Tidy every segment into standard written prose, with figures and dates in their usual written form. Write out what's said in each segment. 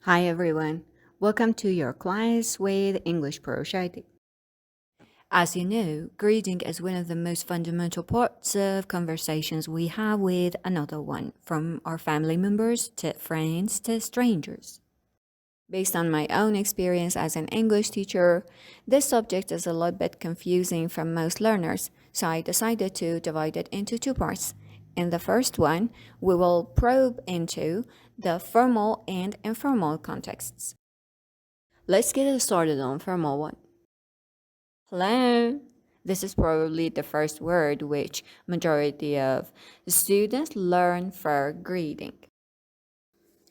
Hi everyone, welcome to your class with English Pro Shadi. As you know, greeting is one of the most fundamental parts of conversations we have with another one, from our family members to friends to strangers. Based on my own experience as an English teacher, this subject is a little bit confusing for most learners, so I decided to divide it into two parts. In the first one, we will probe into the formal and informal contexts. Let's get started on formal one. Hello. This is probably the first word which majority of students learn for greeting.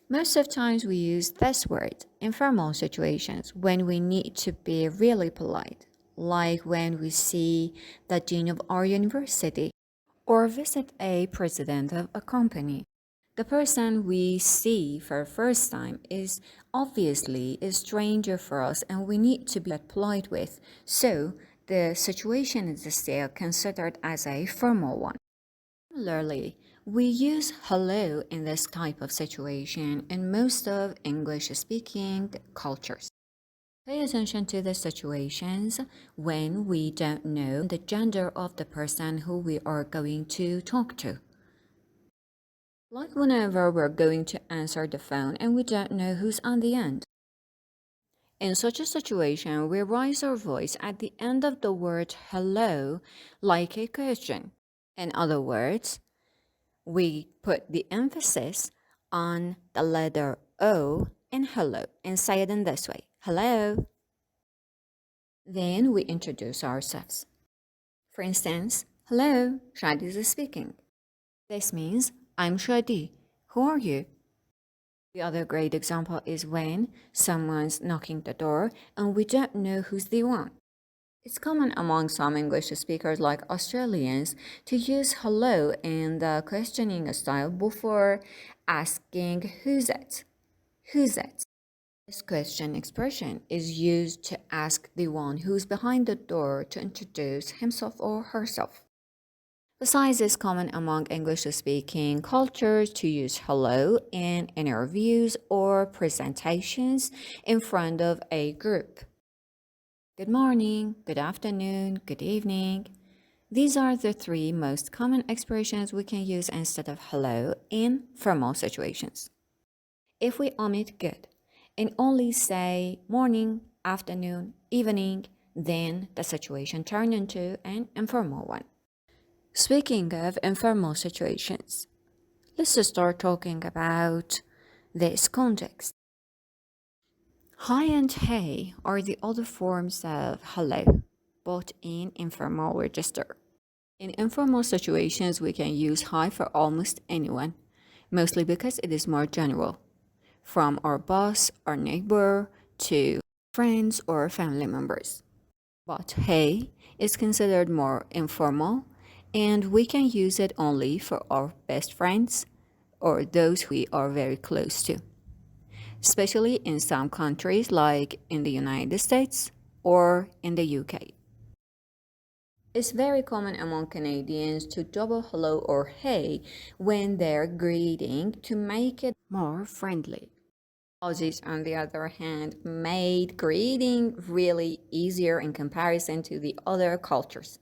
Most of times we use this word in formal situations when we need to be really polite, like when we see the dean of our university or visit a president of a company. The person we see for the first time is obviously a stranger for us and we need to be polite with. So the situation is still considered as a formal one. Similarly, we use hello in this type of situation in most of English-speaking cultures. Pay attention to the situations when we don't know the gender of the person who we are going to talk to. Like whenever we're going to answer the phone and we don't know who's on the end. In such a situation, we raise our voice at the end of the word hello like a question. In other words, we put the emphasis on the letter O in hello and say it in this way, hello. Then we introduce ourselves. For instance, hello, Shadi is speaking. This means, I'm Shadi. Who are you? The other great example is when someone's knocking the door and we don't know who's the one. It's common among some English speakers like Australians to use hello in the questioning style before asking who's it? Who's it? This question expression is used to ask the one who's behind the door to introduce himself or herself. Besides, it's common among English-speaking cultures to use hello in interviews or presentations in front of a group. Good morning, good afternoon, good evening. These are the three most common expressions we can use instead of hello in formal situations. If we omit good and only say morning, afternoon, evening, then the situation turns into an informal one. Speaking of informal situations, let's start talking about this context. Hi and hey are the other forms of hello, but in informal register. In informal situations, we can use hi for almost anyone, mostly because it is more general, from our boss, our neighbor, to friends or family members. But hey is considered more informal, and we can use it only for our best friends or those we are very close to, especially in some countries like in the United States or in the UK. It's very common among Canadians to double hello or hey when they're greeting to make it more friendly. Aussies, on the other hand, made greeting really easier in comparison to the other cultures.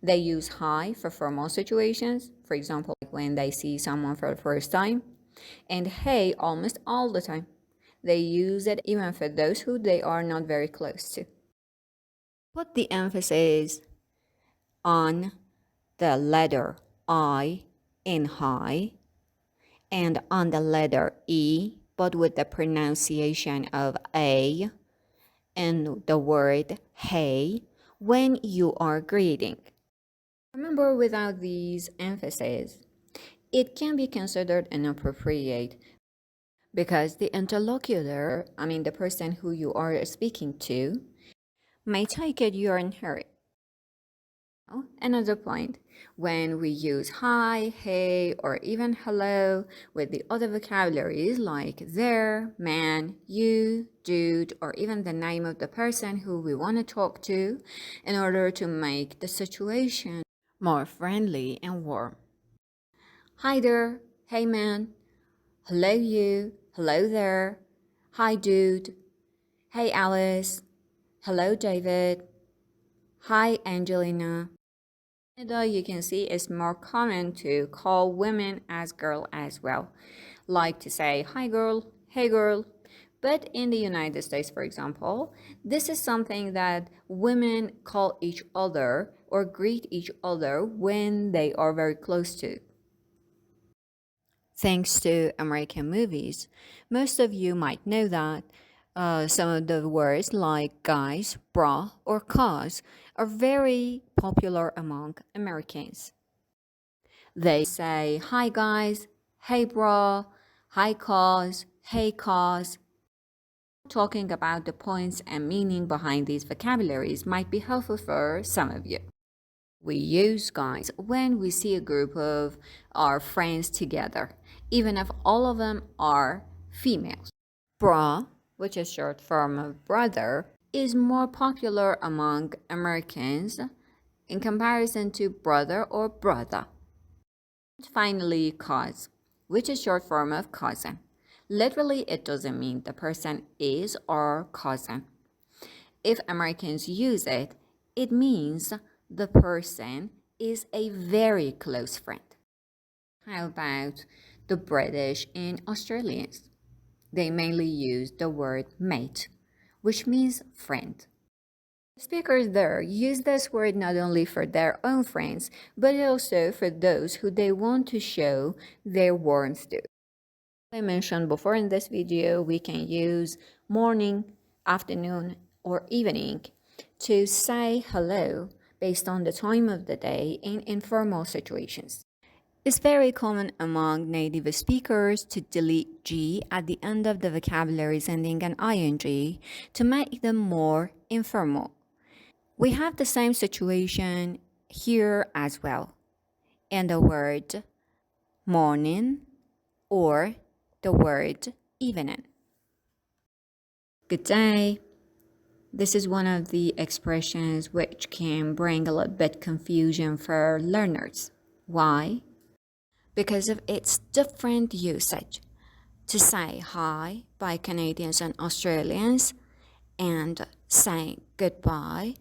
They use hi for formal situations, for example, like when they see someone for the first time, and hey almost all the time. They use it even for those who they are not very close to. Put the emphasis on the letter I in hi and on the letter E, but with the pronunciation of A, and the word hey when you are greeting. Remember, without these emphases, it can be considered inappropriate because the interlocutor, the person who you are speaking to, may take it you're in a hurry. Another point, when we use hi, hey, or even hello with the other vocabularies like there, man, you, dude, or even the name of the person who we want to talk to in order to make the situation more friendly and warm. Hi there, hey man, hello you, hello there. Hi, dude. Hey, Alice. Hello, David. Hi, Angelina. And you can see it's more common to call women as girl as well, like to say hi girl, hey girl. But in the United States, for example, this is something that women call each other or greet each other when they are very close to. Thanks to American movies, most of you might know that some of the words like guys, bra, or cuz are very popular among Americans. They say hi guys, hey bra, hi cuz, hey cuz. Talking about the points and meaning behind these vocabularies might be helpful for some of you. We use guys when we see a group of our friends together, even if all of them are females. Bra, which is short form of brother, is more popular among Americans in comparison to brother or brother. Finally, cuz, which is short form of cousin. Literally, it doesn't mean the person is our cousin. If Americans use it, it means the person is a very close friend. How about the British and Australians? They mainly use the word mate, which means friend. Speakers there use this word not only for their own friends, but also for those who they want to show their warmth to. I mentioned before in this video, we can use morning, afternoon, or evening to say hello based on the time of the day in informal situations. It's very common among native speakers to delete G at the end of the vocabularies ending in ing to make them more informal. We have the same situation here as well, and the word morning or the word evening. Good day. This is one of the expressions which can bring a little bit confusion for learners. Why? Because of its different usage. To say hi by Canadians and Australians and saying goodbye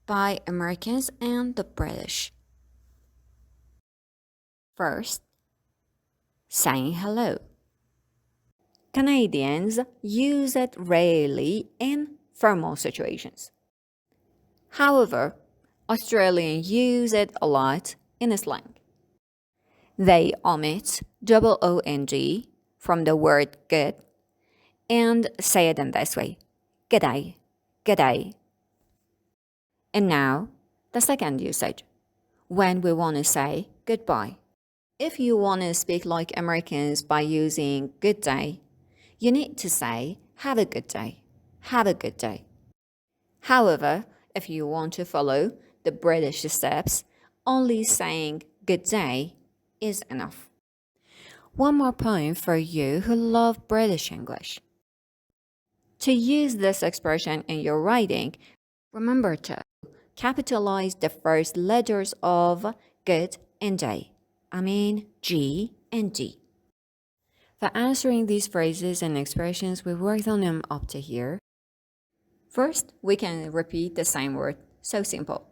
by Americans and the British. First, saying hello. Canadians use it rarely in formal situations. However, Australians use it a lot in slang. They omit double ONG from the word good and say it in this way, g'day, g'day. And now, the second usage, when we want to say goodbye. If you want to speak like Americans by using good day, you need to say have a good day, have a good day. However, if you want to follow the British steps, only saying good day is enough. One more point for you who love British English. To use this expression in your writing, remember to capitalize the first letters of good and day. I mean G and D. For answering these phrases and expressions, we worked on them up to here. First, we can repeat the same word. So simple.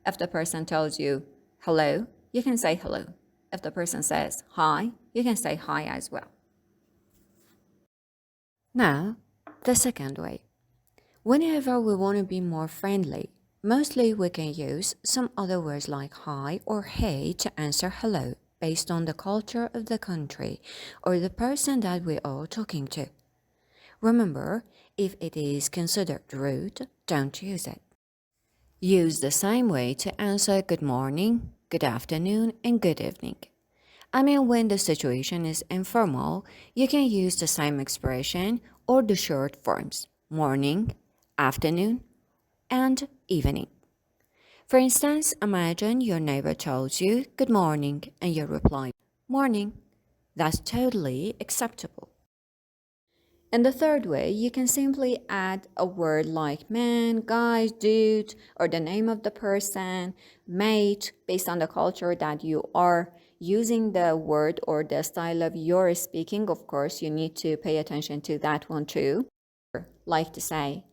If the person tells you hello, you can say hello. If the person says hi, you can say hi as well. Now, the second way. Whenever we want to be more friendly, mostly we can use some other words like hi or hey to answer hello based on the culture of the country or the person that we are talking to. Remember, if it is considered rude, don't use it. Use the same way to answer good morning, good afternoon, and good evening. I mean, when the situation is informal, you can use the same expression or the short forms morning, afternoon, and evening. For instance, imagine your neighbor tells you good morning and you reply morning. That's totally acceptable. And the third way, you can simply add a word like man, guys, dude, or the name of the person, mate, based on the culture that you are using the word or the style of your speaking. Of course, you need to pay attention to that one too. like to say,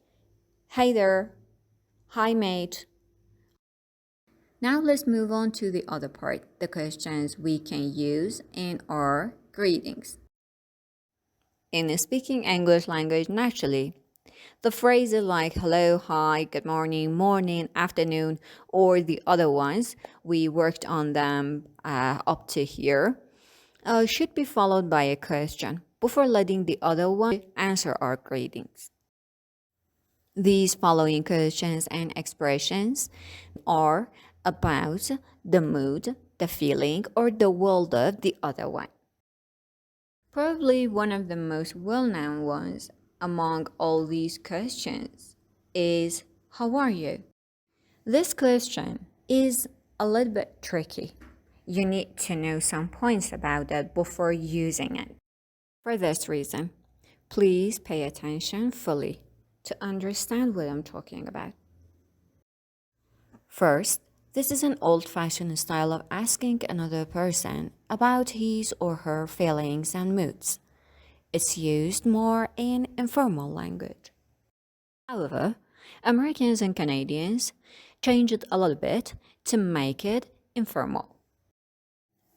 hey there, hi mate. Now let's move on to the other part, the questions we can use in our greetings. In speaking English language naturally, the phrases like hello, hi, good morning, morning, afternoon, or the other ones, we worked on them up to here, should be followed by a question before letting the other one answer our greetings. These following questions and expressions are about the mood, the feeling, or the world of the other one. Probably one of the most well-known ones among all these questions is how are you? This question is a little bit tricky. You need to know some points about it before using it. For this reason, please pay attention fully to understand what I'm talking about. First, this is an old-fashioned style of asking another person about his or her feelings and moods. It's used more in informal language. However, Americans and Canadians change it a little bit to make it informal.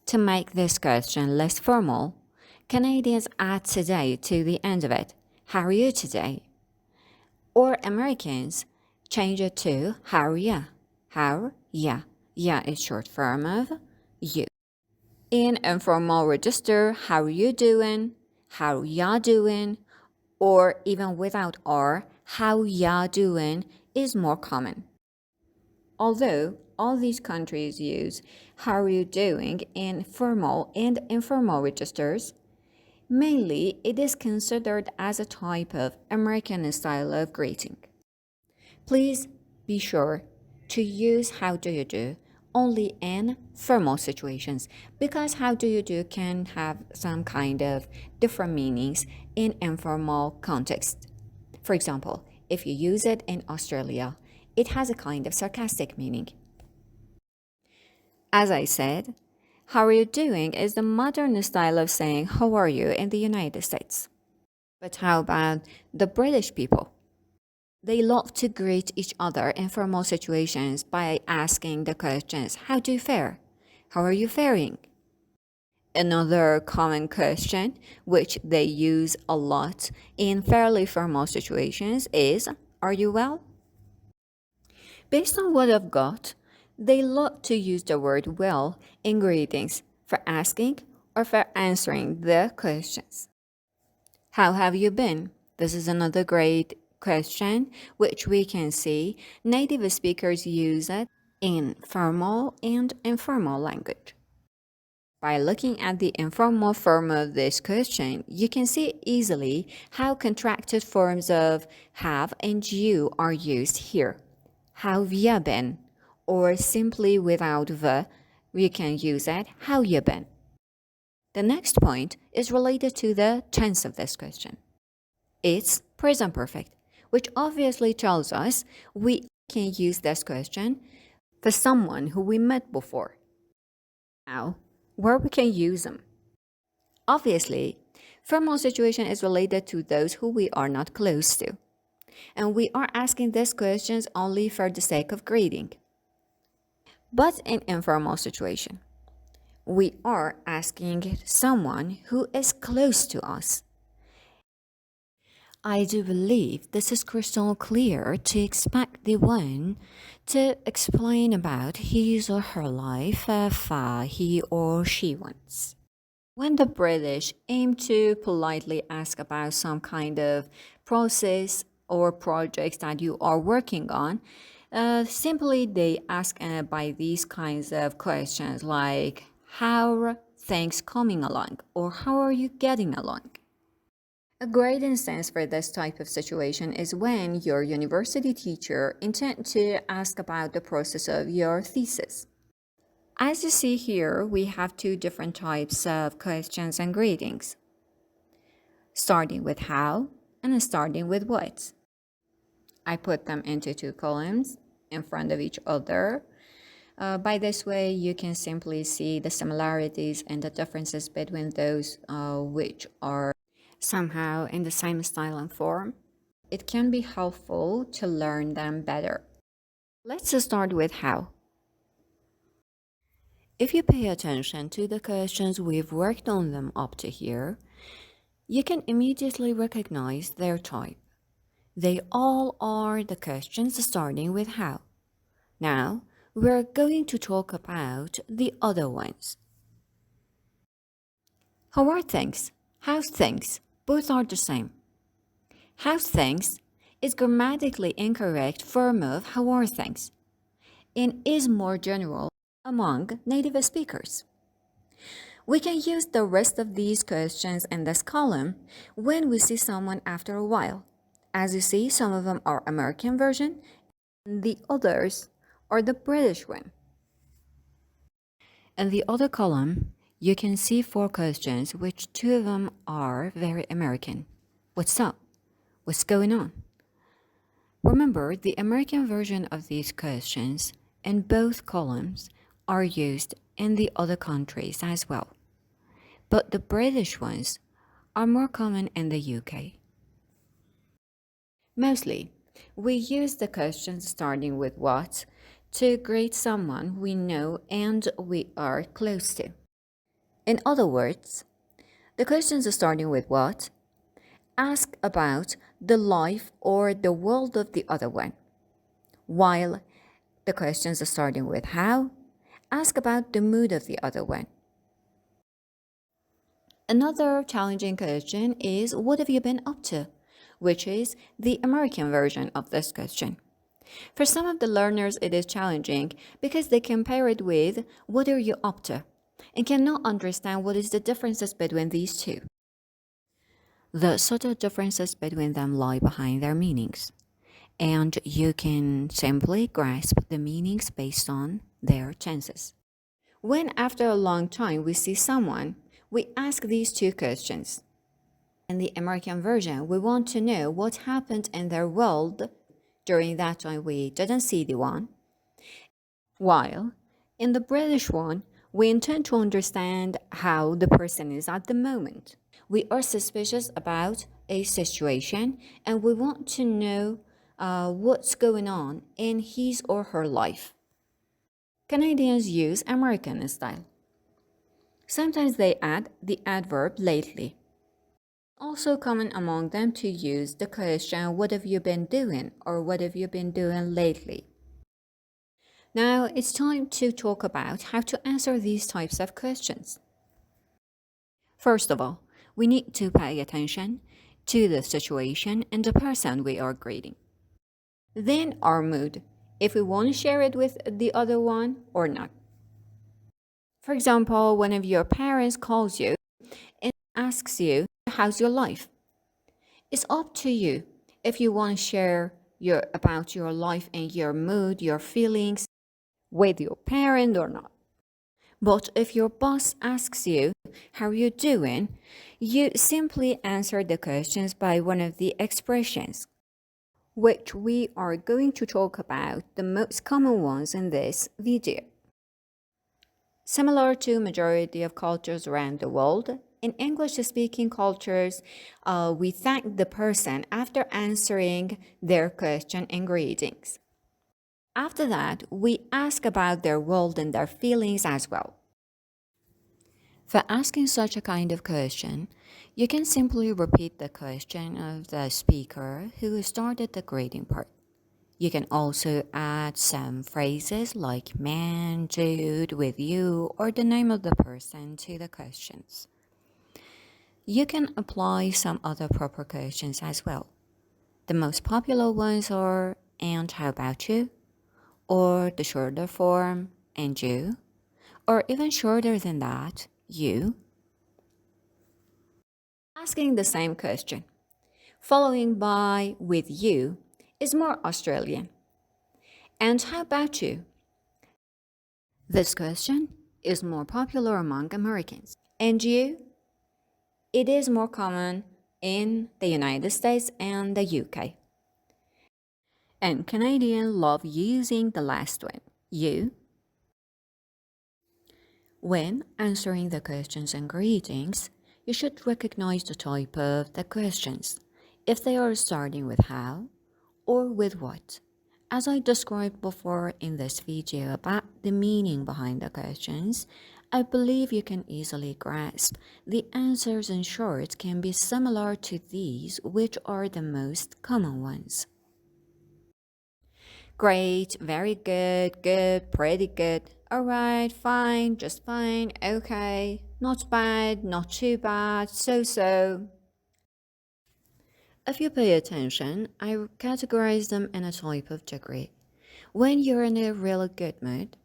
To make this question less formal, Canadians add today to the end of it. How are you today? Or Americans change it to how are ya? How? Yeah. Yeah is short form of you. In informal register, how are you doing? How ya doing? Or even without R, how ya doing is more common. Although all these countries use how are you doing in formal and informal registers, mainly it is considered as a type of American style of greeting. Please be sure to use how do you do only in formal situations because how do you do can have some kind of different meanings in informal context. For example, if you use it in Australia, it has a kind of sarcastic meaning. As I said, how are you doing is the modern style of saying how are you in the United States. But how about the British people? They love to greet each other in formal situations by asking the questions, how do you fare? How are you faring? Another common question, which they use a lot in fairly formal situations, is, are you well? Based on what I've got, they love to use the word well in greetings for asking or for answering the questions. How have you been? This is another great question which we can see native speakers use it in formal and informal language. By looking at the informal form of this question, you can see easily how contracted forms of have and you are used here. How have you been? Or simply without the, we can use it, how you been? The next point is related to the tense of this question. It's present perfect, which obviously tells us we can use this question for someone who we met before. Now, where we can use them? Obviously, formal situation is related to those who we are not close to. And we are asking these questions only for the sake of greeting. But in informal situation, we are asking someone who is close to us. I do believe this is crystal clear to expect the one to explain about his or her life if he or she wants. When the British aim to politely ask about some kind of process or projects that you are working on, simply they ask by these kinds of questions like, how are things coming along? Or how are you getting along? A great instance for this type of situation is when your university teacher intends to ask about the process of your thesis. As you see here, we have two different types of questions and greetings, starting with how and starting with what. I put them into two columns in front of each other. By this way, you can simply see the similarities and the differences between those which are somehow in the same style and form. it can be helpful to learn them better. Let's start with how. If you pay attention to the questions we've worked on them up to here, you can immediately recognize their type. They all are the questions starting with how. Now, we're going to talk about the other ones. How are things? How's things? Both are the same. How's things is grammatically incorrect form of how are things and is more general among native speakers. We can use the rest of these questions in this column when we see someone after a while. As you see, some of them are American version and the others are the British one. In the other column, you can see 4 questions, which 2 of them are very American. What's up? What's going on? Remember, the American version of these questions in both columns are used in the other countries as well. But the British ones are more common in the UK. Mostly, we use the questions starting with what to greet someone we know and we are close to. In other words, the questions starting with what ask about the life or the world of the other one, while the questions starting with how ask about the mood of the other one. Another challenging question is what have you been up to, which is the American version of this question. For some of the learners, it is challenging because they compare it with what are you up to and cannot understand what is the differences between these two. The subtle differences between them lie behind their meanings, and you can simply grasp the meanings based on their tenses. When after a long time we see someone, we ask these 2 questions. In the American version, we want to know what happened in their world during that time we didn't see the one, while in the British one, we intend to understand how the person is at the moment. We are suspicious about a situation and we want to know what's going on in his or her life. Canadians use American style. Sometimes they add the adverb lately. Also common among them to use the question, what have you been doing? Or what have you been doing lately? Now it's time to talk about how to answer these types of questions. First of all, we need to pay attention to the situation and the person we are greeting. Then our mood, if we want to share it with the other one or not. For example, one of your parents calls you and asks you, how's your life? It's up to you if you want to share about your life and your mood, your feelings with your parent or not. But if your boss asks you, how are you doing? You simply answer the questions by one of the expressions, which we are going to talk about the most common ones in this video. Similar to majority of cultures around the world, in English-speaking cultures, we thank the person after answering their question and greetings. After that, we ask about their world and their feelings as well. For asking such a kind of question, you can simply repeat the question of the speaker who started the greeting part. You can also add some phrases like man, dude, with you, or the name of the person to the questions. You can apply some other proper questions as well. The most popular ones are, and how about you? Or the shorter form, and you? Or even shorter than that, you? Asking the same question, following by with you, is more Australian. And how about you? This question is more popular among Americans. And you? It is more common in the United States and the UK. And Canadians love using the last one, you. When answering the questions and greetings, you should recognize the type of the questions if they are starting with how or with what. As I described before in this video about the meaning behind the questions, I believe you can easily grasp the answers in short can be similar to these, which are the most common ones. Great, very good, good, pretty good, alright, fine, just fine, okay, not bad, not too bad, so. If you pay attention, I categorize them in a type of degree. When you're in a really good mood,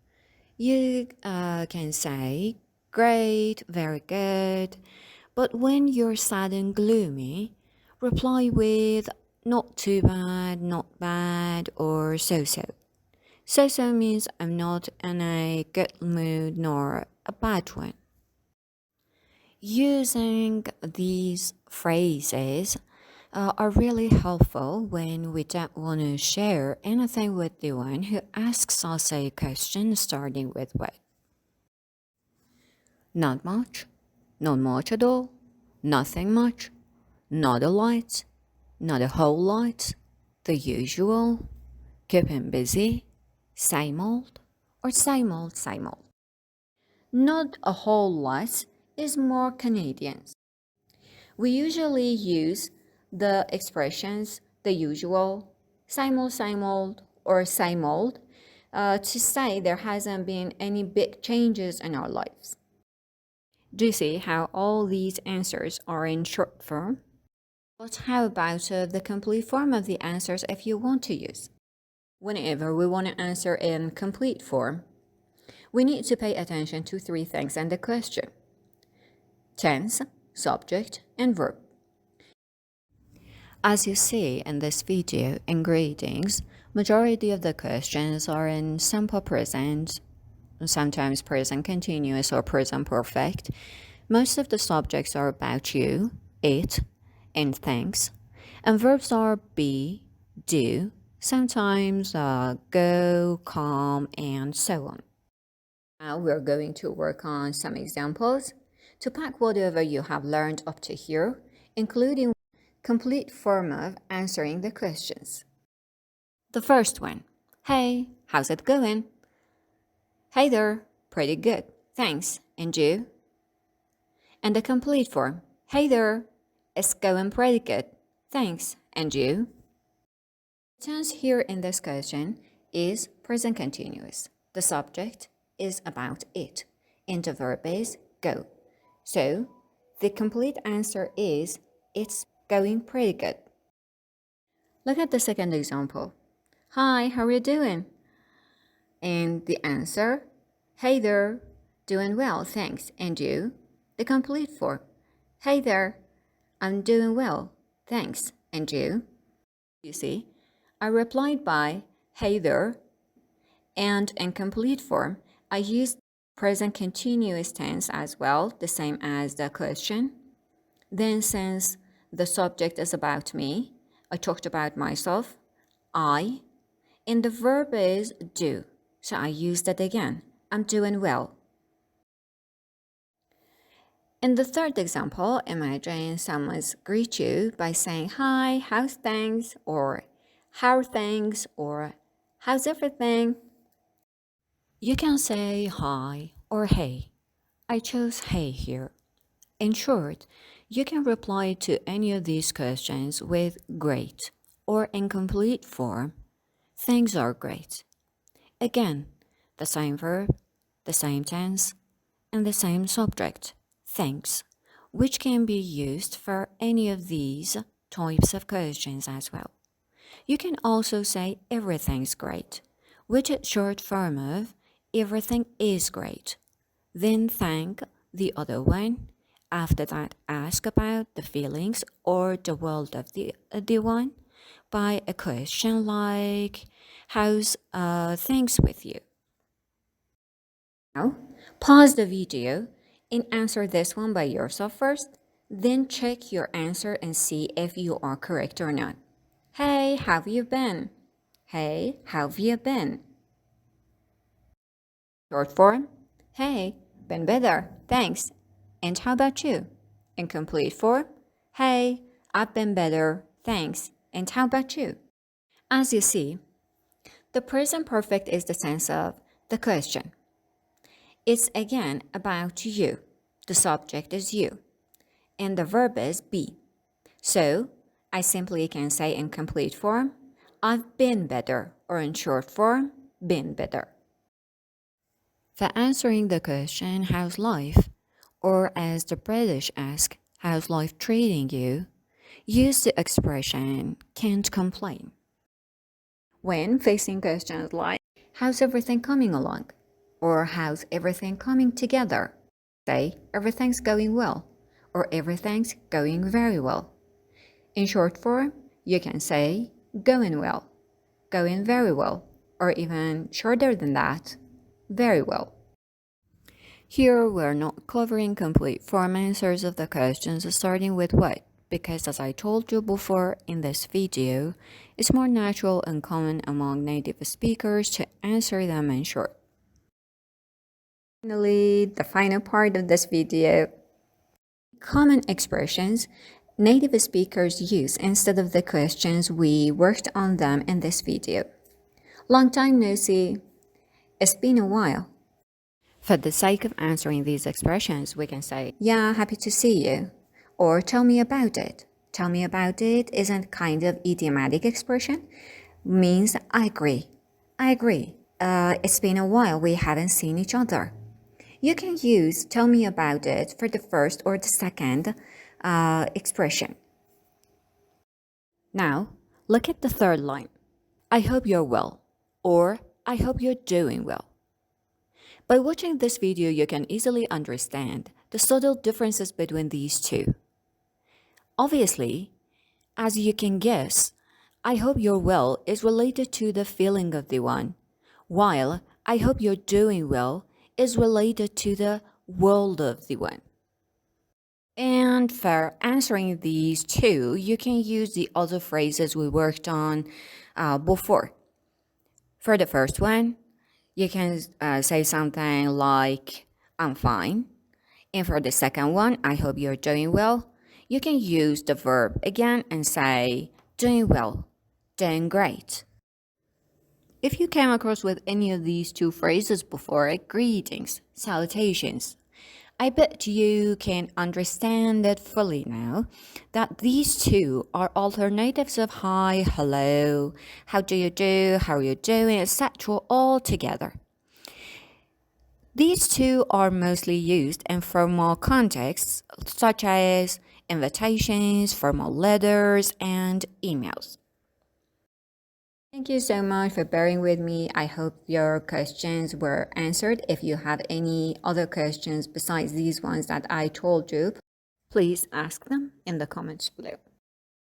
you can say, great, very good. But when you're sad and gloomy, reply with, not too bad, not bad, or so. So means I'm not in a good mood nor a bad one. Using these phrases are really helpful when we don't want to share anything with the one who asks us a question starting with what? Not much, not much at all, nothing much, not a lot, not a whole lot, the usual, keep him busy, same old, or same old, same old. Not a whole lot is more Canadian. We usually use the expressions the usual, same old, or same old to say there hasn't been any big changes in our lives. Do you see how all these answers are in short form? But how about the complete form of the answers if you want to use? Whenever we want to answer in complete form, we need to pay attention to three things in the question: tense, subject, and verb. As you see in this video in greetings, majority of the questions are in simple present, sometimes present continuous or present perfect. Most of the subjects are about you, it, and things. And verbs are be, do, sometimes go, come, and so on. Now we're going to work on some examples to pack whatever you have learned up to here, including complete form of answering the questions. The first one, hey, how's it going? Hey there, pretty good, thanks, and you? And the complete form, hey there, it's going pretty good, thanks, and you? The tense here in this question is present continuous. The subject is about it, and the verb is go. So, the complete answer is it's going pretty good. Look at the second example. Hi, how are you doing? And the answer, hey there, doing well, thanks, and you? The complete form, hey there, I'm doing well, thanks, and you? You see, I replied by, hey there, and in complete form, I used present continuous tense as well, the same as the question. Then since the subject is about me, I talked about myself, I, and the verb is do. So I used it again. I'm doing well. In the third example, imagine someone's greet you by saying, hi, how's things? Or how are things? Or how's everything? You can say hi or hey. I chose hey here. In short, you can reply to any of these questions with great or in complete form, things are great. Again, the same verb, the same tense, and the same subject, thanks, which can be used for any of these types of questions as well. You can also say everything's great, which is short form of everything is great. Then thank the other one. After that, ask about the feelings or the world of the one by a question like, how's things with you? Now, pause the video and answer this one by yourself first. Then check your answer and see if you are correct or not. Hey, how have you been? Hey, how have you been? Short form, hey, been better, thanks. And how about you? In complete form, hey, I've been better, thanks, and how about you? As you see, the present perfect is the sense of the question. It's again about you. The subject is you, and the verb is be. So, I simply can say in complete form, I've been better, or in short form, been better. For answering the question, how's life? Or as the British ask, how's life treating you? Use the expression, can't complain. When facing questions like, how's everything coming along? Or how's everything coming together? Say, everything's going well, or everything's going very well. In short form, you can say, going well, going very well, or even shorter than that, very well. Here, we're not covering complete form answers of the questions starting with what, because as I told you before in this video, it's more natural and common among native speakers to answer them in short. Finally, the final part of this video. Common expressions native speakers use instead of the questions we worked on them in this video. Long time no see. It's been a while. For the sake of answering these expressions, we can say, yeah, happy to see you, or tell me about it. Tell me about it isn't kind of idiomatic expression, means I agree. I agree. It's been a while we haven't seen each other. You can use tell me about it for the first or the second expression. Now, look at the third line. I hope you're well, or I hope you're doing well. By watching this video, you can easily understand the subtle differences between these two. Obviously, as you can guess, I hope you're well is related to the feeling of the one, while I hope you're doing well is related to the world of the one. And for answering these two, you can use the other phrases we worked on before. For the first one, you can say something like, I'm fine. And for the second one, I hope you're doing well. You can use the verb again and say, doing well, doing great. If you came across with any of these two phrases before, greetings, salutations, I bet you can understand it fully now that these two are alternatives of hi, hello, how do you do, how are you doing, etc. all together. These two are mostly used in formal contexts such as invitations, formal letters, and emails. Thank you so much for bearing with me. I hope your questions were answered. If you have any other questions besides these ones that I told you, please ask them in the comments below.